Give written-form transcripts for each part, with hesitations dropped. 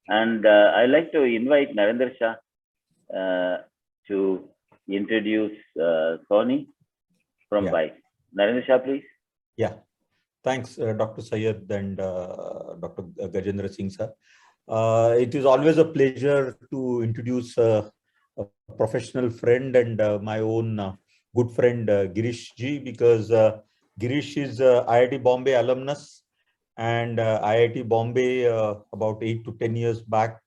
And I'd like to invite Narendra Shah to introduce Sony from BIFE. Narendra Shah, please. Yeah, thanks, Dr. Syed and Dr. Gajendra Singh sir. It is always a pleasure to introduce a professional friend and my own good friend Girish ji, because Girish is IIT Bombay alumnus, and IIT Bombay about 8 to 10 years back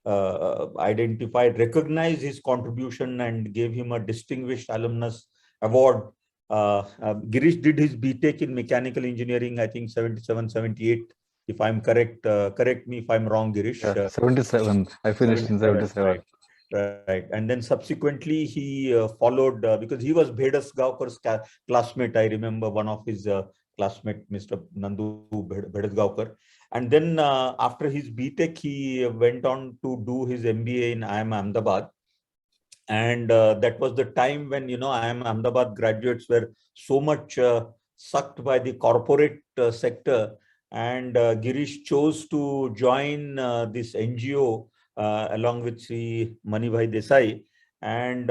identified, recognized his contribution and gave him a distinguished alumnus award. Girish did his BTech in mechanical engineering, I think 77, 78. If I'm correct, correct me if I'm wrong, Girish. Yeah, 77. I finished in 77. Right. And then subsequently he followed, because he was Bhedas Gaukar's classmate. I remember one of his classmate, Mr. Nandu Bhedas Gaukar. And then after his BTech, he went on to do his MBA in IIM Ahmedabad. And that was the time when, IIM Ahmedabad graduates were so much sucked by the corporate sector. And Girish chose to join this NGO along with Sri Manibhai Desai, and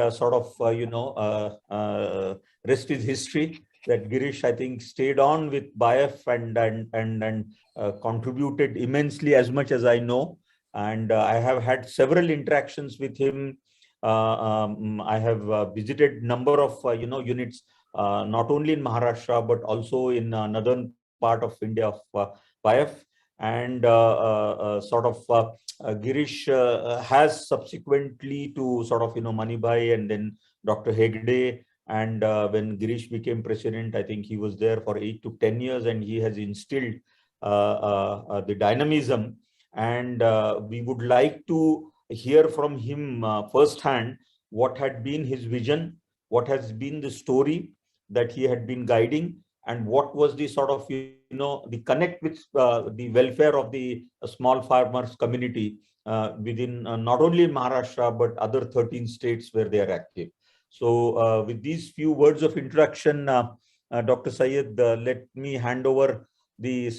rest is history. That Girish, I think, stayed on with BIFE and contributed immensely, as much as I know. And I have had several interactions with him. I have visited number of units, not only in Maharashtra but also in northern part of India of BIFE. And Girish has subsequently to Manibhai and then Dr. Hegde. And when Girish became president, I think he was there for 8 to 10 years, and he has instilled the dynamism. And we would like to hear from him firsthand what had been his vision, what has been the story that he had been guiding, and what was the the connect with the welfare of the small farmers community within not only Maharashtra but other 13 states where they are active. So with these few words of introduction, Dr. Syed, let me hand over the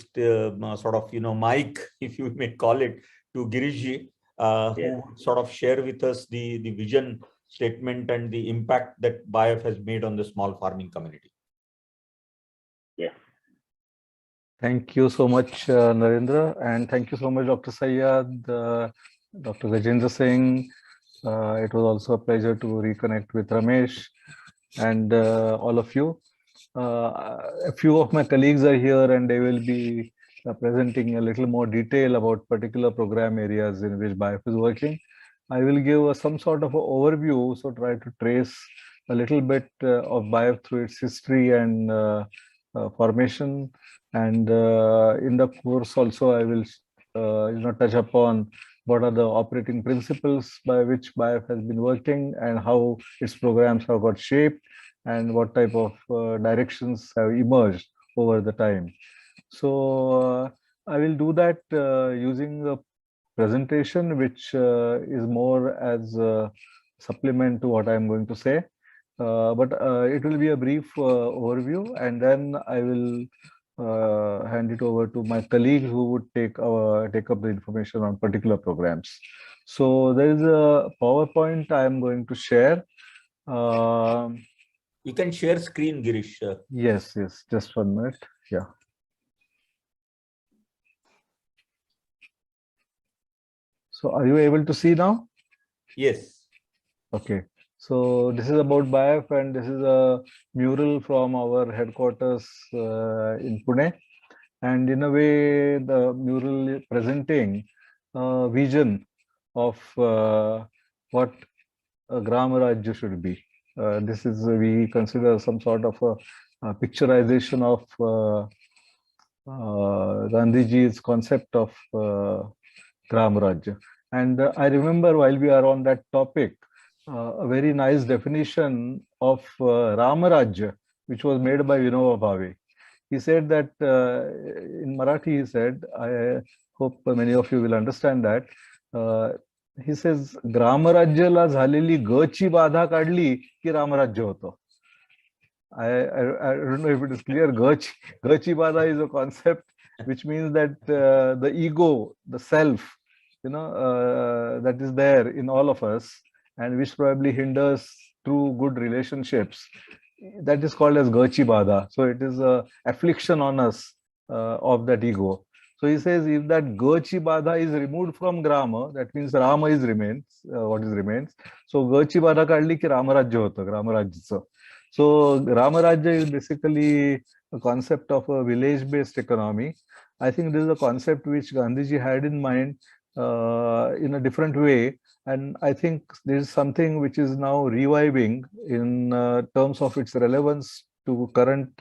mic, if you may call it, to Girishji, who share with us the vision statement and the impact that BIFE has made on the small farming community. Yes. Thank you so much, Narendra, and thank you so much, Dr. Syed, Dr. Gajendra Singh. It was also a pleasure to reconnect with Ramesh and all of you. A few of my colleagues are here, and they will be presenting a little more detail about particular program areas in which BIFE is working. I will give some sort of an overview, so try to trace a little bit of BIFE through its history and formation. And in the course also, I will touch upon what are the operating principles by which BIFE has been working and how its programs have got shaped and what type of directions have emerged over the time. So I will do that using a presentation which is more as a supplement to what I am going to say. But it will be a brief overview, and then I will hand it over to my colleague who would take up the information on particular programs. So there is a PowerPoint I am going to share. You can share screen, Girish. Yes, just 1 minute. Yeah. So are you able to see now? Yes. Okay. So this is about BIFE, and this is a mural from our headquarters in Pune. And in a way, the mural is presenting a vision of what a Gram Rajya should be. This is, we consider, some sort of a picturization of Gandhiji's concept of Gram Rajya. And I remember, while we are on that topic, a very nice definition of Ramarajya, which was made by Vinoba Bhave. He said that, in Marathi, he said, I hope many of you will understand that, he says, Gramarajyala झालेली गची बाधा काढली की रामराज्य होतो. I don't know if it is clear. Gachi Bada is a concept which means that the ego, the self, that is there in all of us, and which probably hinders true good relationships. That is called as Garchi Bada. So it is a affliction on us of that ego. So he says, if that Garchi Bada is removed from Grama, that means Rama is remains, what is remains. So Garchi Bada kadli ki Ramarajya hota, Ramarajya. So Ramarajya is basically a concept of a village-based economy. I think this is a concept which Gandhiji had in mind in a different way. And I think this is something which is now reviving in terms of its relevance to current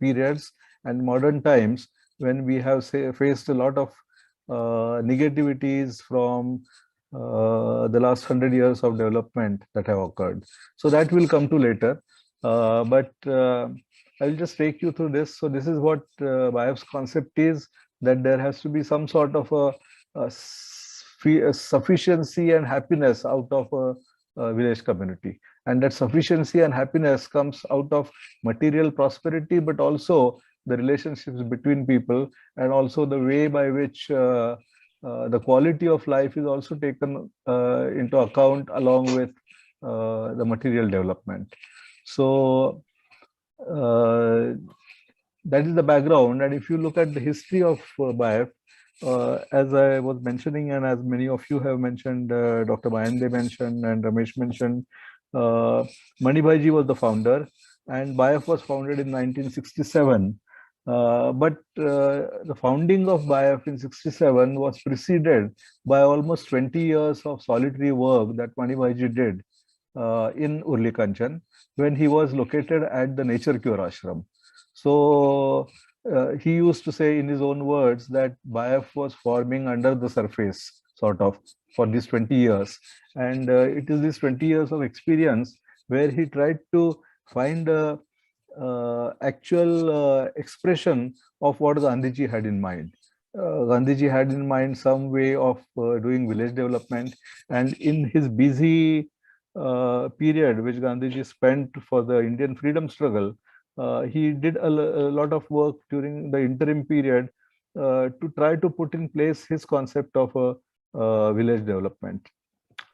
periods and modern times, when we have faced a lot of negativities from the last 100 years of development that have occurred. So that will come to later. But I'll just take you through this. So this is what Bayev's concept is, that there has to be some sort of a sufficiency and happiness out of a village community. And that sufficiency and happiness comes out of material prosperity, but also the relationships between people, and also the way by which the quality of life is also taken into account along with the material development. So that is the background. And if you look at the history of Bayev, as I was mentioning, and as many of you have mentioned, Dr. Mayande mentioned and Ramesh mentioned, Manibhaiji was the founder, and Bayev was founded in 1967. But the founding of Bayev in 67 was preceded by almost 20 years of solitary work that Manibhaiji did in Urli Kanchan, when he was located at the Nature Cure Ashram. So he used to say in his own words that Bayev was forming under the surface, sort of, for these 20 years. And it is these 20 years of experience where he tried to find a actual expression of what Gandhiji had in mind. Gandhiji had in mind some way of doing village development, and in his busy period which Gandhiji spent for the Indian freedom struggle, he did a lot of work during the interim period to try to put in place his concept of a village development.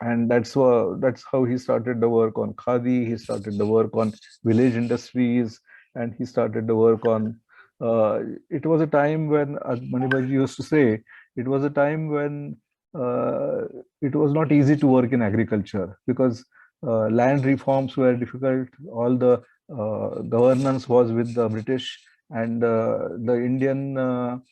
And that's how he started the work on khadi, he started the work on village industries, and he started the work on it was a time when, as Manibhaiji used to say, it was a time when it was not easy to work in agriculture, because land reforms were difficult. All the governance was with the British, and the Indian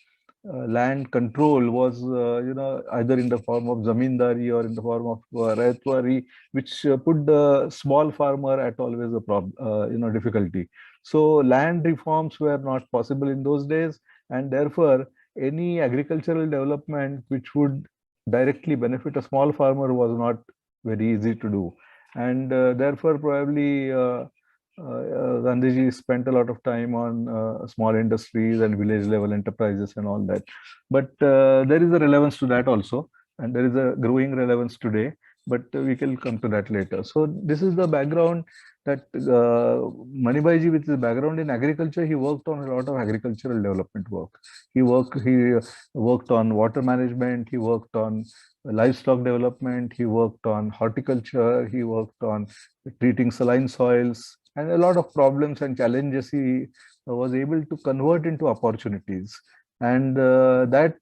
land control was either in the form of zamindari or in the form of raitwari, which put the small farmer at always a problem, difficulty. So land reforms were not possible in those days, and therefore any agricultural development which would directly benefit a small farmer was not very easy to do. And therefore probably Gandhiji spent a lot of time on small industries and village level enterprises and all that. But there is a relevance to that also, and there is a growing relevance today, but we can come to that later. So this is the background that Manibhaiji, with his background in agriculture, he worked on a lot of agricultural development work. He worked on water management, he worked on livestock development, he worked on horticulture, he worked on treating saline soils, and a lot of problems and challenges he was able to convert into opportunities. And that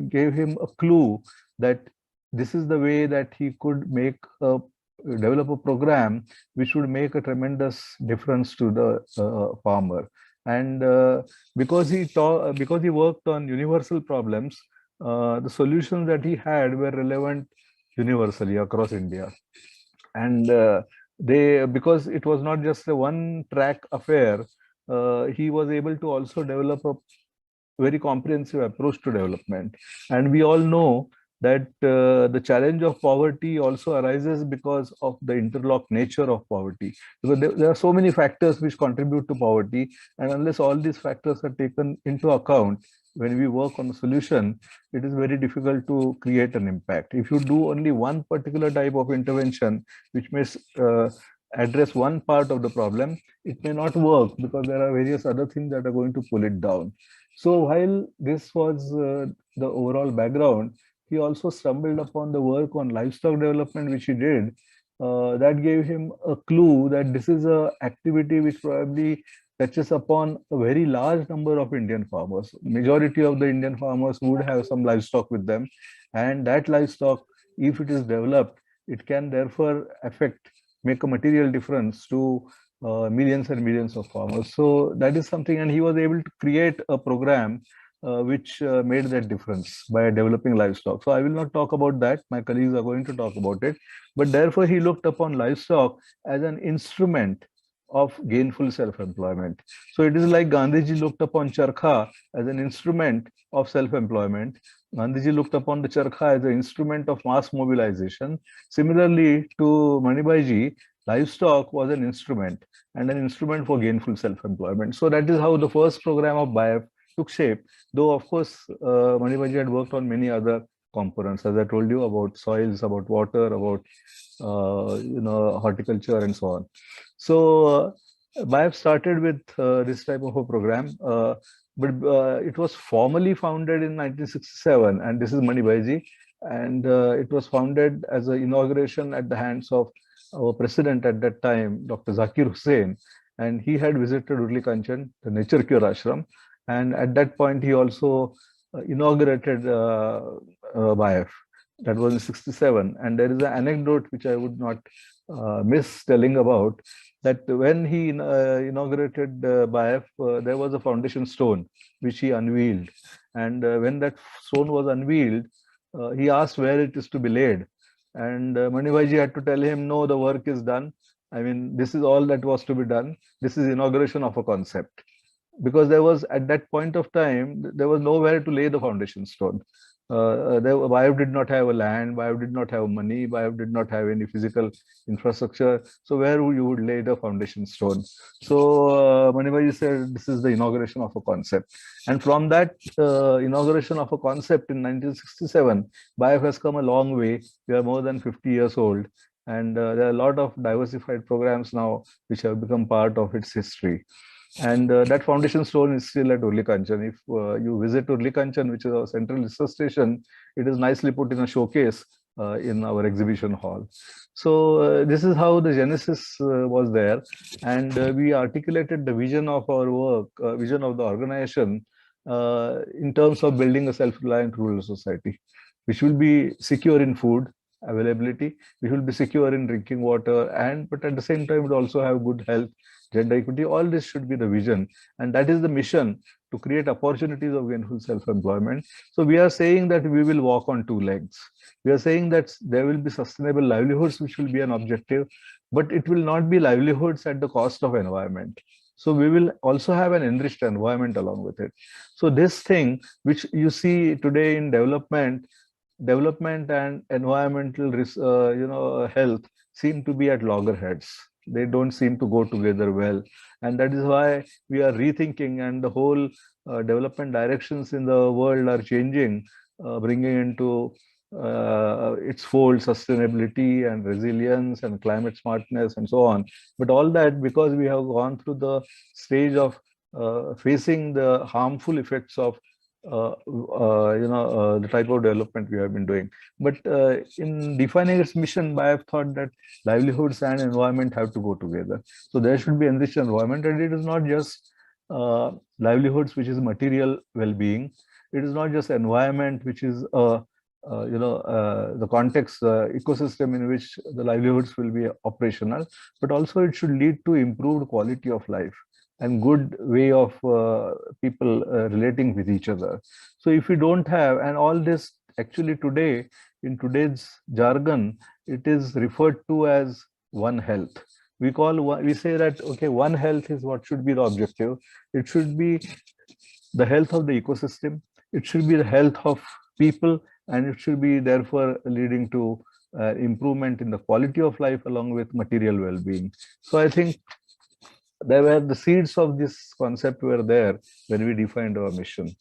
gave him a clue that this is the way that he could develop a program which would make a tremendous difference to the farmer. And because he worked on universal problems, the solutions that he had were relevant universally across India. And because it was not just a one-track affair, he was able to also develop a very comprehensive approach to development. And we all know that the challenge of poverty also arises because of the interlocked nature of poverty. Because there are so many factors which contribute to poverty, and unless all these factors are taken into account when we work on a solution, it is very difficult to create an impact. If you do only one particular type of intervention, which may address one part of the problem, it may not work because there are various other things that are going to pull it down. So while this was the overall background, he also stumbled upon the work on livestock development, which he did. That gave him a clue that this is a activity which probably touches upon a very large number of Indian farmers. Majority of the Indian farmers would have some livestock with them, and that livestock, if it is developed, it can therefore make a material difference to millions and millions of farmers. So that is something, and he was able to create a program which made that difference by developing livestock. So I will not talk about that. My colleagues are going to talk about it. But therefore, he looked upon livestock as an instrument of gainful self-employment. So it is like Gandhiji looked upon charkha as an instrument of self-employment. Gandhiji looked upon the charkha as an instrument of mass mobilization. Similarly, to Manibhaiji, livestock was an instrument and an instrument for gainful self-employment. So that is how the first program of BIAF took shape. Though, of course, Manibhaiji had worked on many other components, as I told you, about soils, about water, about horticulture, and so on. So BIAF started with this type of a program, but it was formally founded in 1967, and this is Manibhaiji, and it was founded as an inauguration at the hands of our president at that time, Dr. Zakir Hussain, and he had visited Urli Kanchan, the Nature Cure Ashram, and at that point he also inaugurated BIAF. That was in 67, and there is an anecdote which I would not miss telling about, that when he inaugurated BIAF, there was a foundation stone which he unveiled, and when that stone was unveiled, he asked where it is to be laid, and Manibhaiji had to tell him, no, the work is done. I mean, this is all that was to be done. This is inauguration of a concept. Because there was, at that point of time, there was nowhere to lay the foundation stone. BIAF did not have a land, BIAF did not have money, BIAF did not have any physical infrastructure. So where you would lay the foundation stone? So Manibhaiji said, this is the inauguration of a concept. And from that inauguration of a concept in 1967, BIAF has come a long way. We are more than 50 years old. And there are a lot of diversified programs now which have become part of its history. And that foundation stone is still at Urli Kanchan. If you visit Urli Kanchan, which is our central research station, it is nicely put in a showcase in our exhibition hall. So this is how the genesis was there. And we articulated the vision of our work, vision of the organization in terms of building a self-reliant rural society, which will be secure in food availability, which will be secure in drinking water, but at the same time, it will also have good health, gender equity. All this should be the vision, and that is the mission, to create opportunities of gainful self-employment. So we are saying that we will walk on two legs. We are saying that there will be sustainable livelihoods, which will be an objective, but it will not be livelihoods at the cost of environment. So we will also have an enriched environment along with it. So this thing which you see today in development and environmental health seem to be at loggerheads. They don't seem to go together well, and that is why we are rethinking, and the whole development directions in the world are changing, bringing into its fold sustainability and resilience and climate smartness and so on. But all that because we have gone through the stage of facing the harmful effects of the type of development we have been doing. But in defining its mission, BIAF thought that livelihoods and environment have to go together. So there should be enriched environment, and it is not just livelihoods, which is material well-being. It is not just environment, which is the context, ecosystem in which the livelihoods will be operational, but also it should lead to improved quality of life and good way of people relating with each other. So if we don't have, and all this actually today, in today's jargon, it is referred to as One Health. We say that, okay, One Health is what should be the objective. It should be the health of the ecosystem. It should be the health of people, and it should be therefore leading to improvement in the quality of life along with material well-being. So I think there were the seeds of this concept were there when we defined our mission.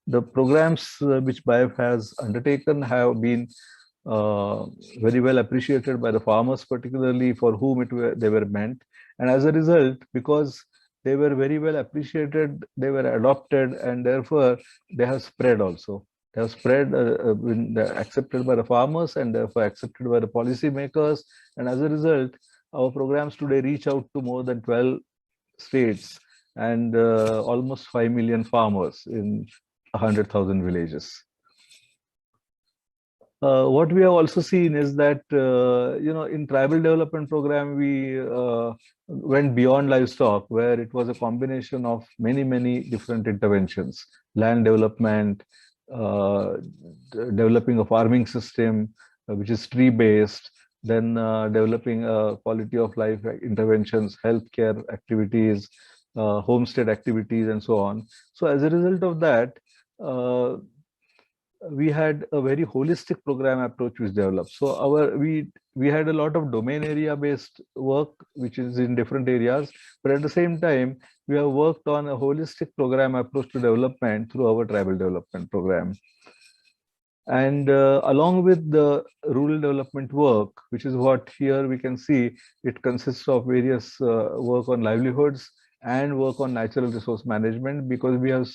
The programs which BIAF has undertaken have been very well appreciated by the farmers, particularly for whom they were meant. And as a result, because they were very well appreciated, they were adopted, and therefore they have spread also. have spread, been accepted by the farmers and therefore accepted by the policymakers. And as a result, our programs today reach out to more than 12 states and almost 5 million farmers in 100,000 villages. What we have also seen is that, in tribal development program, we went beyond livestock, where it was a combination of many, many different interventions: land development, developing a farming system, which is tree-based, then developing quality of life interventions, healthcare activities, homestead activities, and so on. So as a result of that, we had a very holistic program approach which developed. So we had a lot of domain area based work, which is in different areas, but at the same time, we have worked on a holistic program approach to development through our tribal development program. And along with the rural development work, which is what here we can see, it consists of various work on livelihoods and work on natural resource management, because we have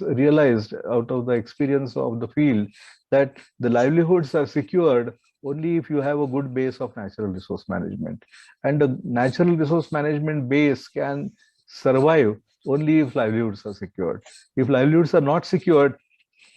realized out of the experience of the field that the livelihoods are secured only if you have a good base of natural resource management. And the natural resource management base can survive only if livelihoods are secured. If livelihoods are not secured,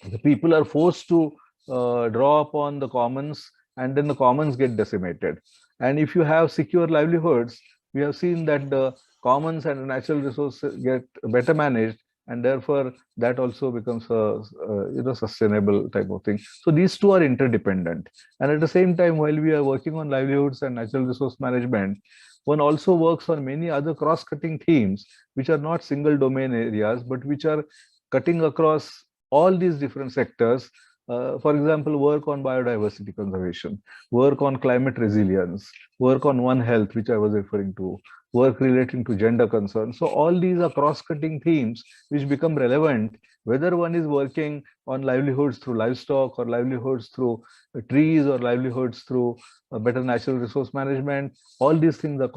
the people are forced to draw upon the commons, and then the commons get decimated. And if you have secure livelihoods, we have seen that the commons and the natural resources get better managed, and therefore that also becomes a sustainable type of thing. So these two are interdependent. And at the same time, while we are working on livelihoods and natural resource management, one also works on many other cross-cutting themes, which are not single domain areas, but which are cutting across all these different sectors. For example, work on biodiversity conservation, work on climate resilience, work on One Health, which I was referring to, work relating to gender concerns. So all these are cross-cutting themes which become relevant, whether one is working on livelihoods through livestock, or livelihoods through trees, or livelihoods through better natural resource management. All these things are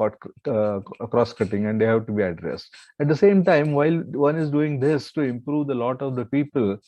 cross-cutting, and they have to be addressed. At the same time, while one is doing this to improve the lot of the people,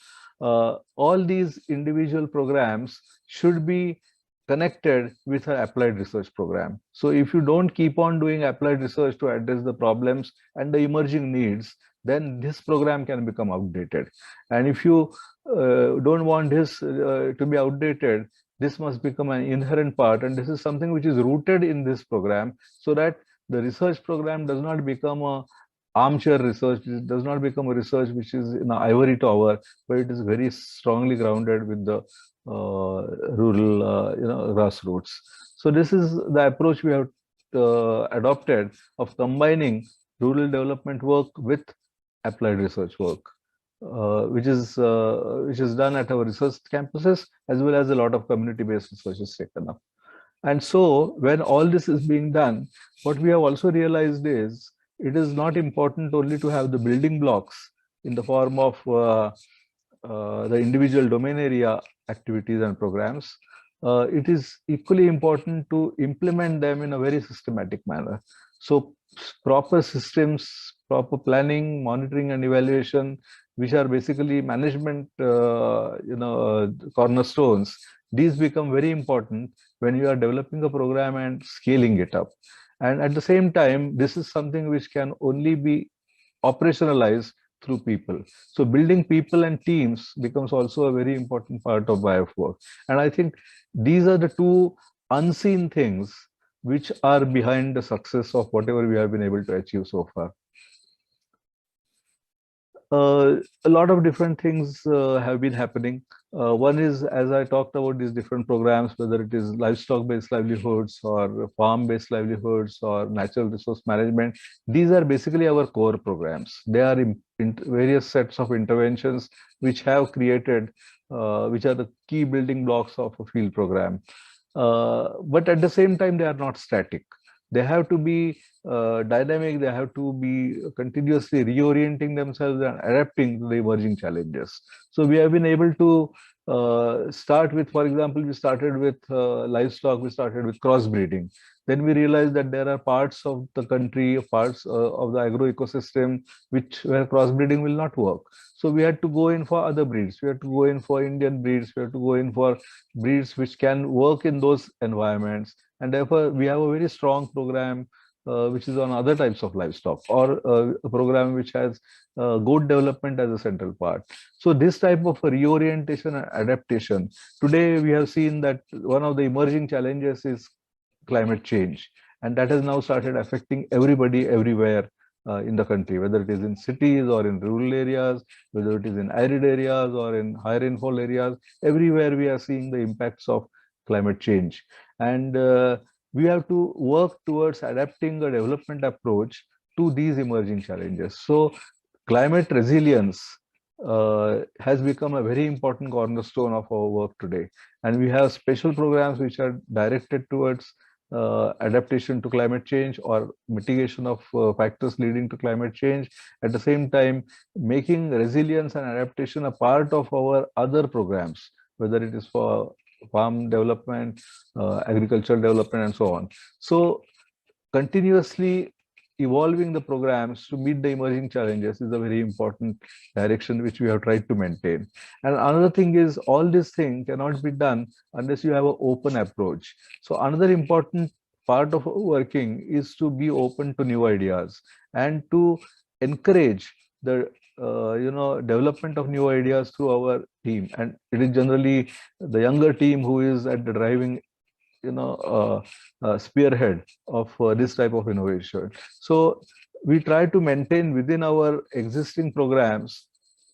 all these individual programs should be connected with an applied research program. So if you don't keep on doing applied research to address the problems and the emerging needs, then this program can become outdated. And if you don't want this to be outdated, this must become an inherent part. And this is something which is rooted in this program, so that the research program does not become a armchair research. It does not become a research which is in an ivory tower, but it is very strongly grounded with the rural, grassroots. So this is the approach we have adopted, of combining rural development work with applied research work, which is done at our research campuses, as well as a lot of community-based research is taken up. And so when all this is being done, what we have also realized is, it is not important only to have the building blocks in the form of the individual domain area activities and programs. It is equally important to implement them in a very systematic manner. So proper systems, proper planning, monitoring, and evaluation, which are basically management cornerstones, these become very important when you are developing a program and scaling it up. And at the same time, this is something which can only be operationalized through people. So building people and teams becomes also a very important part of BIOF work. And I think these are the two unseen things which are behind the success of whatever we have been able to achieve so far. A lot of different things have been happening. One is, as I talked about these different programs, whether it is livestock-based livelihoods or farm-based livelihoods or natural resource management, these are basically our core programs. They are in various sets of interventions which have created, which are the key building blocks of a field program. But at the same time, they are not static. They have to be dynamic. They have to be continuously reorienting themselves and adapting to the emerging challenges. So we have been able to start with, for example, we started with livestock, we started with crossbreeding. Then we realized that there are parts of the country, parts of the agro ecosystem, where crossbreeding will not work. So we had to go in for other breeds. We had to go in for Indian breeds. We had to go in for breeds which can work in those environments. And therefore, we have a very strong program which is on other types of livestock, or a program which has goat development as a central part. So this type of reorientation and adaptation. Today, we have seen that one of the emerging challenges is climate change, and that has now started affecting everybody everywhere in the country, whether it is in cities or in rural areas, whether it is in arid areas or in high rainfall areas. Everywhere we are seeing the impacts of climate change, and we have to work towards adapting a development approach to these emerging challenges. So climate resilience has become a very important cornerstone of our work today. And we have special programs which are directed towards adaptation to climate change or mitigation of factors leading to climate change. At the same time, making resilience and adaptation a part of our other programs, whether it is for farm development, agricultural development, and so on. So continuously evolving the programs to meet the emerging challenges is a very important direction which we have tried to maintain. And another thing is, all this thing cannot be done unless you have an open approach. So another important part of working is to be open to new ideas and to encourage the development of new ideas through our team. And it is generally the younger team who is at the driving spearhead of this type of innovation. So we try to maintain within our existing programs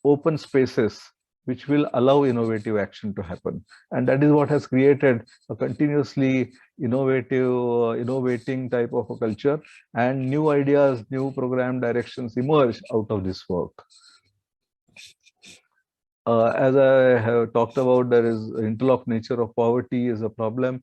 open spaces which will allow innovative action to happen, and that is what has created a continuously innovating type of a culture, and new ideas, new program directions emerge out of this work. As I have talked about, there is interlocked nature of poverty is a problem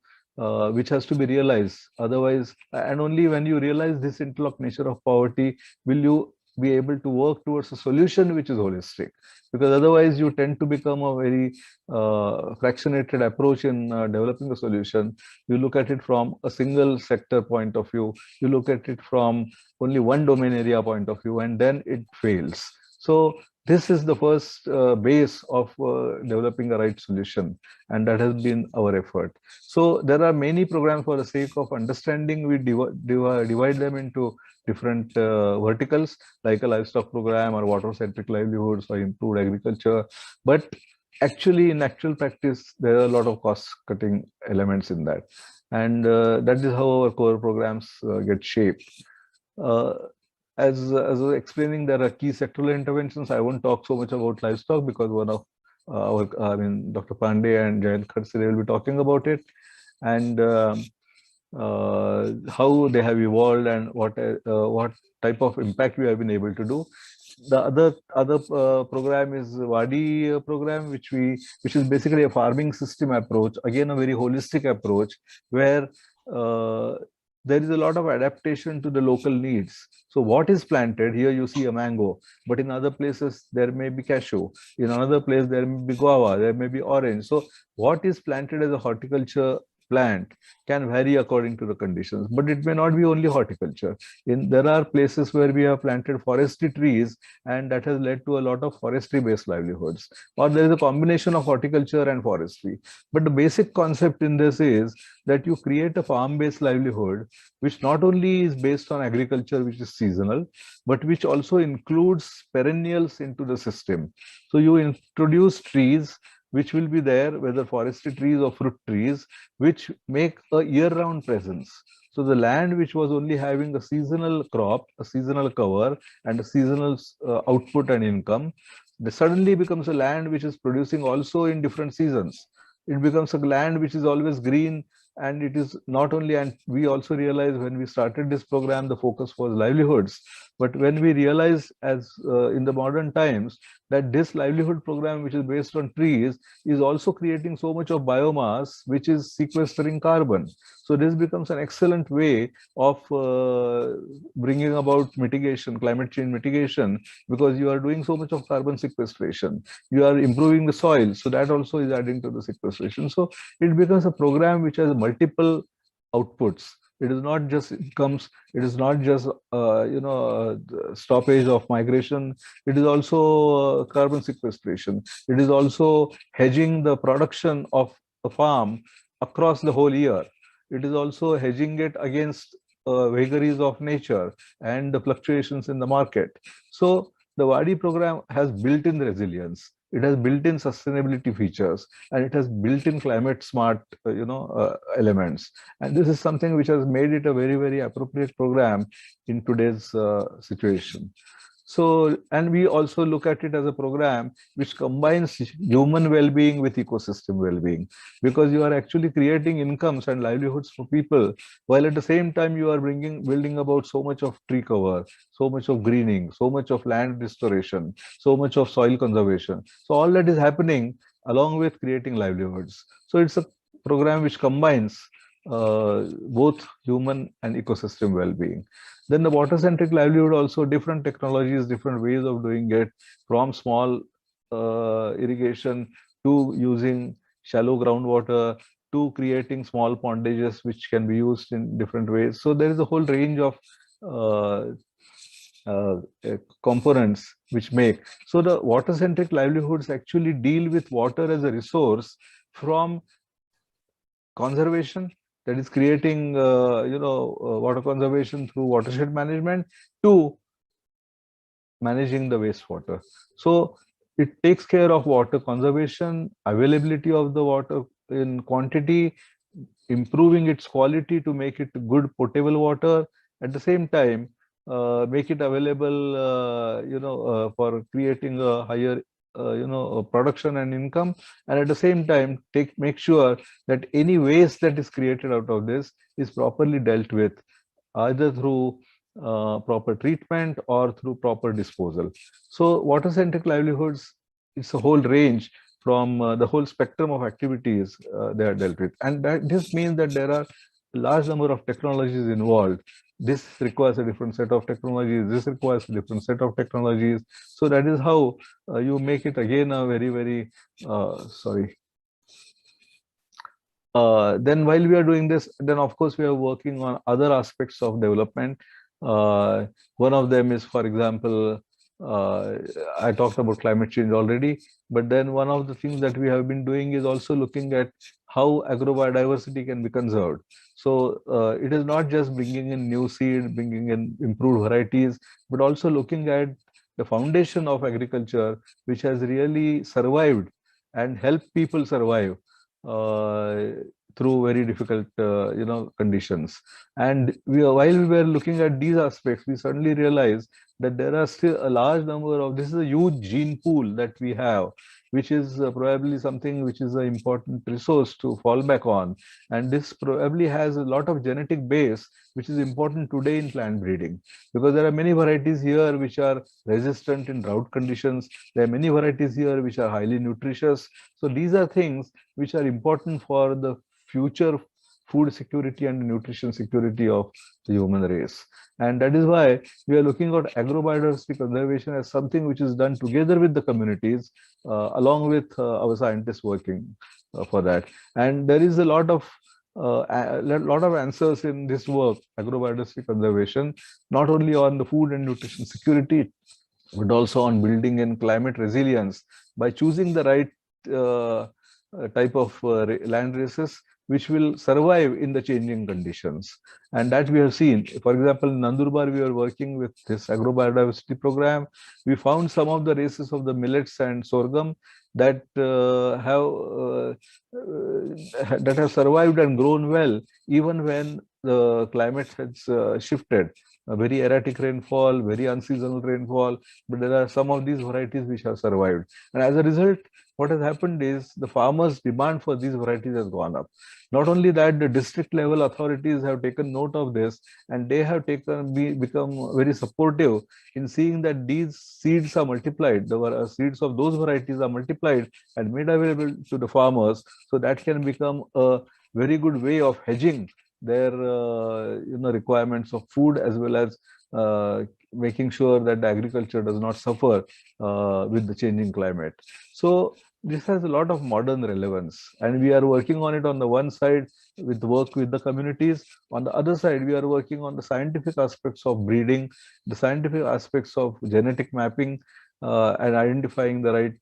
which has to be realized. Otherwise, and only when you realize this interlocked nature of poverty, will you be able to work towards a solution which is holistic. Because otherwise, you tend to become a very fractionated approach in developing a solution. You look at it from a single sector point of view. You look at it from only one domain area point of view, and then it fails. So this is the first base of developing a right solution, and that has been our effort. So there are many programs for the sake of understanding. We divide them into different verticals, like a livestock program or water-centric livelihoods or improved agriculture. But actually, in actual practice, there are a lot of cost-cutting elements in that. And that is how our core programs get shaped. As I was explaining, there are key sectoral interventions. I won't talk so much about livestock because one of Dr. Pandey and Jayant Khadsare will be talking about it, and how they have evolved and what type of impact we have been able to do. The other program is Wadi program, which is basically a farming system approach. Again, a very holistic approach where there is a lot of adaptation to the local needs. So what is planted here, you see a mango, but in other places there may be cashew. In another place there may be guava, there may be orange. So what is planted as a horticulture plant can vary according to the conditions, but it may not be only horticulture. There are places where we have planted forestry trees, and that has led to a lot of forestry based livelihoods, or there is a combination of horticulture and forestry. But the basic concept in this is that you create a farm based livelihood which not only is based on agriculture, which is seasonal, but which also includes perennials into the system. So you introduce trees which will be there, whether forestry trees or fruit trees, which make a year-round presence. So the land which was only having a seasonal crop, a seasonal cover, and a seasonal output and income, suddenly becomes a land which is producing also in different seasons. It becomes a land which is always green, and it is not only, and we also realized when we started this program, the focus was livelihoods. But when we realize, as in the modern times, that this livelihood program, which is based on trees, is also creating so much of biomass, which is sequestering carbon. So this becomes an excellent way of bringing about mitigation, climate change mitigation, because you are doing so much of carbon sequestration. You are improving the soil, so that also is adding to the sequestration. So it becomes a program which has multiple outputs. It is not just incomes. It is not just stoppage of migration. It is also carbon sequestration. It is also hedging the production of a farm across the whole year. It is also hedging it against vagaries of nature and the fluctuations in the market. So the WADI program has built-in resilience. It has built-in sustainability features, and it has built-in climate smart, elements. And this is something which has made it a very, very appropriate program in today's situation. So, and we also look at it as a program which combines human well-being with ecosystem well-being, because you are actually creating incomes and livelihoods for people, while at the same time you are building about so much of tree cover, so much of greening, so much of land restoration, so much of soil conservation. So all that is happening along with creating livelihoods. So it's a program which combines both human and ecosystem well-being. Then the water-centric livelihood, also different technologies, different ways of doing it, from small irrigation to using shallow groundwater to creating small pondages which can be used in different ways. So there is a whole range of components which make. So the water-centric livelihoods actually deal with water as a resource, from conservation, that is creating water conservation through watershed management, to managing the wastewater. So it takes care of water conservation, availability of the water in quantity, improving its quality to make it good potable water, at the same time make it available for creating a higher production and income, and at the same time make sure that any waste that is created out of this is properly dealt with, either through proper treatment or through proper disposal. So water-centric livelihoods, it's a whole range from the whole spectrum of activities they are dealt with. And this means that there are a large number of technologies involved. This requires a different set of technologies. This requires a different set of technologies. So that is how you make it again a very, very, then while we are doing this, then of course we are working on other aspects of development. One of them is, for example, I talked about climate change already, but then one of the things that we have been doing is also looking at how agrobiodiversity can be conserved. So it is not just bringing in new seed, bringing in improved varieties, but also looking at the foundation of agriculture, which has really survived and helped people survive through very difficult conditions. And while we were looking at these aspects, we suddenly realized that there are still a large number of, this is a huge gene pool that we have, which is probably something which is an important resource to fall back on. And this probably has a lot of genetic base which is important today in plant breeding, because there are many varieties here which are resistant in drought conditions. There are many varieties here which are highly nutritious. So these are things which are important for the future food security and nutrition security of the human race. And that is why we are looking at agrobiodiversity conservation as something which is done together with the communities, along with our scientists working for that. And there is a lot of answers in this work, agrobiodiversity conservation, not only on the food and nutrition security, but also on building in climate resilience by choosing the right type of land races which will survive in the changing conditions. And that we have seen. For example, in Nandurbar, we are working with this agrobiodiversity program. We found some of the races of the millets and sorghum that have survived and grown well, even when the climate has shifted. A very erratic rainfall, very unseasonal rainfall, but there are some of these varieties which have survived. And as a result, what has happened is the farmers' demand for these varieties has gone up. Not only that, the district level authorities have taken note of this, and they have become very supportive in seeing that these seeds are multiplied, the seeds of those varieties are multiplied and made available to the farmers, so that can become a very good way of hedging their requirements of food, as well as making sure that the agriculture does not suffer with the changing climate. So this has a lot of modern relevance, and we are working on it on the one side with work with the communities. On the other side, we are working on the scientific aspects of breeding, the scientific aspects of genetic mapping, and identifying the right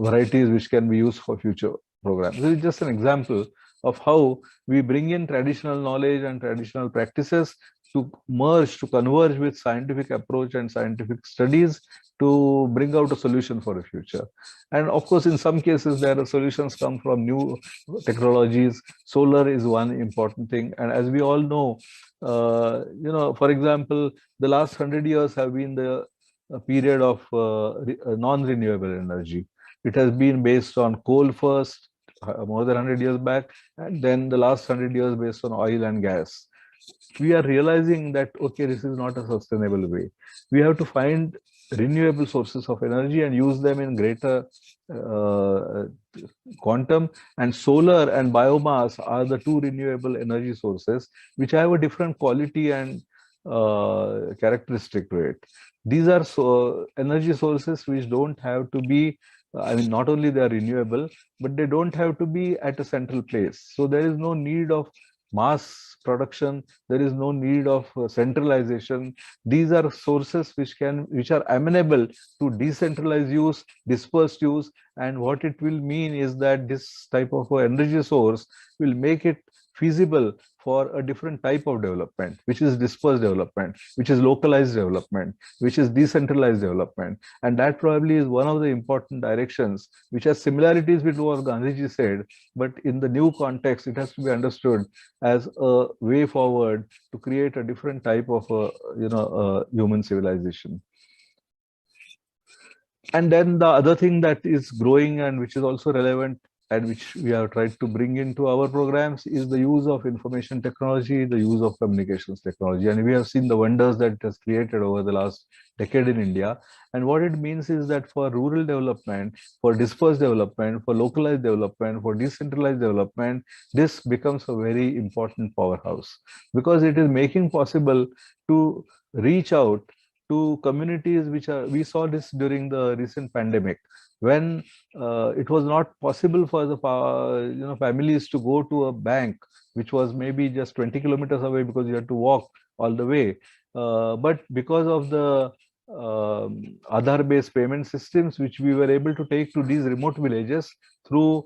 varieties which can be used for future programs. This is just an example of how we bring in traditional knowledge and traditional practices to merge, to converge with scientific approach and scientific studies to bring out a solution for the future. And of course, in some cases, there are solutions come from new technologies. Solar is one important thing. And as we all know, for example, the last 100 years have been the period of non-renewable energy. It has been based on coal first, more than 100 years back, and then the last 100 years based on oil and gas. We are realizing that, okay, this is not a sustainable way. We have to find renewable sources of energy and use them in greater quantum, and solar and biomass are the two renewable energy sources which have a different quality and characteristic to it. These are energy sources which don't have to be, not only they are renewable, but they don't have to be at a central place. So there is no need of mass production. There is no need of centralization. These are sources which are amenable to decentralized use, dispersed use. And what it will mean is that this type of energy source will make it feasible for a different type of development, which is dispersed development, which is localized development, which is decentralized development. And that probably is one of the important directions, which has similarities with what Gandhiji said, but in the new context, it has to be understood as a way forward to create a different type of human civilization. And then the other thing that is growing and which is also relevant and which we have tried to bring into our programs is the use of information technology, the use of communications technology. And we have seen the wonders that it has created over the last decade in India. And what it means is that for rural development, for dispersed development, for localized development, for decentralized development, this becomes a very important powerhouse, because it is making possible to reach out to communities we saw this during the recent pandemic, when it was not possible for the families to go to a bank which was maybe just 20 kilometers away because you had to walk all the way. But because of the Aadhaar-based payment systems which we were able to take to these remote villages through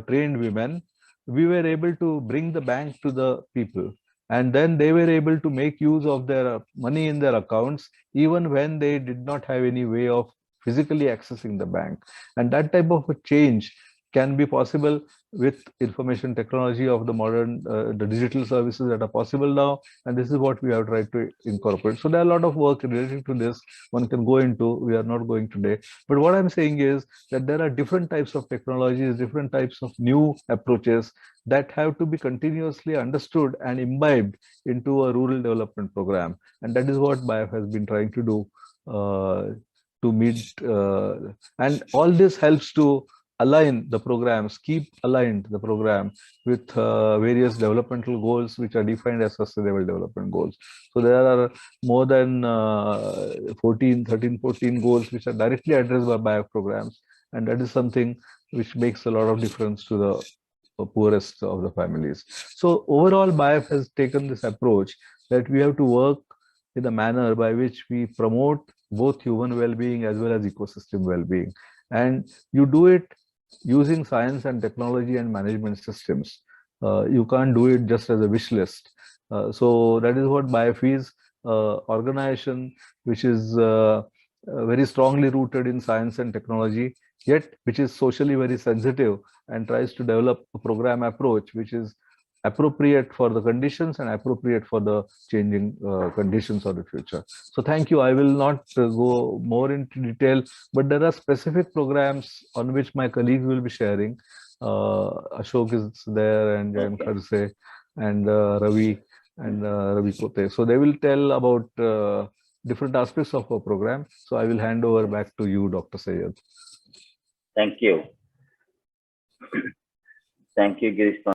trained women, we were able to bring the bank to the people. And then they were able to make use of their money in their accounts, even when they did not have any way of physically accessing the bank. And that type of a change can be possible with information technology of the modern, the digital services that are possible now. And this is what we have tried to incorporate. So there are a lot of work related to this one can go into. We are not going today. But what I'm saying is that there are different types of technologies, different types of new approaches that have to be continuously understood and imbibed into a rural development program. And that is what BIAF has been trying to do to meet. And all this helps to align the programs, keep aligned the program with various developmental goals which are defined as sustainable development goals. So there are more than 13-14 goals which are directly addressed by BIAF programs. And that is something which makes a lot of difference to the poorest of the families. So overall, BIAF has taken this approach that we have to work in a manner by which we promote both human well-being as well as ecosystem well-being. And you do it using science and technology and management systems. You can't do it just as a wish list. So that is what BIAF is, organization which is very strongly rooted in science and technology, yet which is socially very sensitive and tries to develop a program approach which is appropriate for the conditions and appropriate for the changing conditions of the future. So thank you. I will not go more into detail, but there are specific programs on which my colleagues will be sharing. Ashok is there, and Jayan Okay. Kharse, and Ravi, and Ravi Kote. So they will tell about different aspects of our program. So I will hand over back to you, Dr. Syed. Thank you. Thank you, Girish.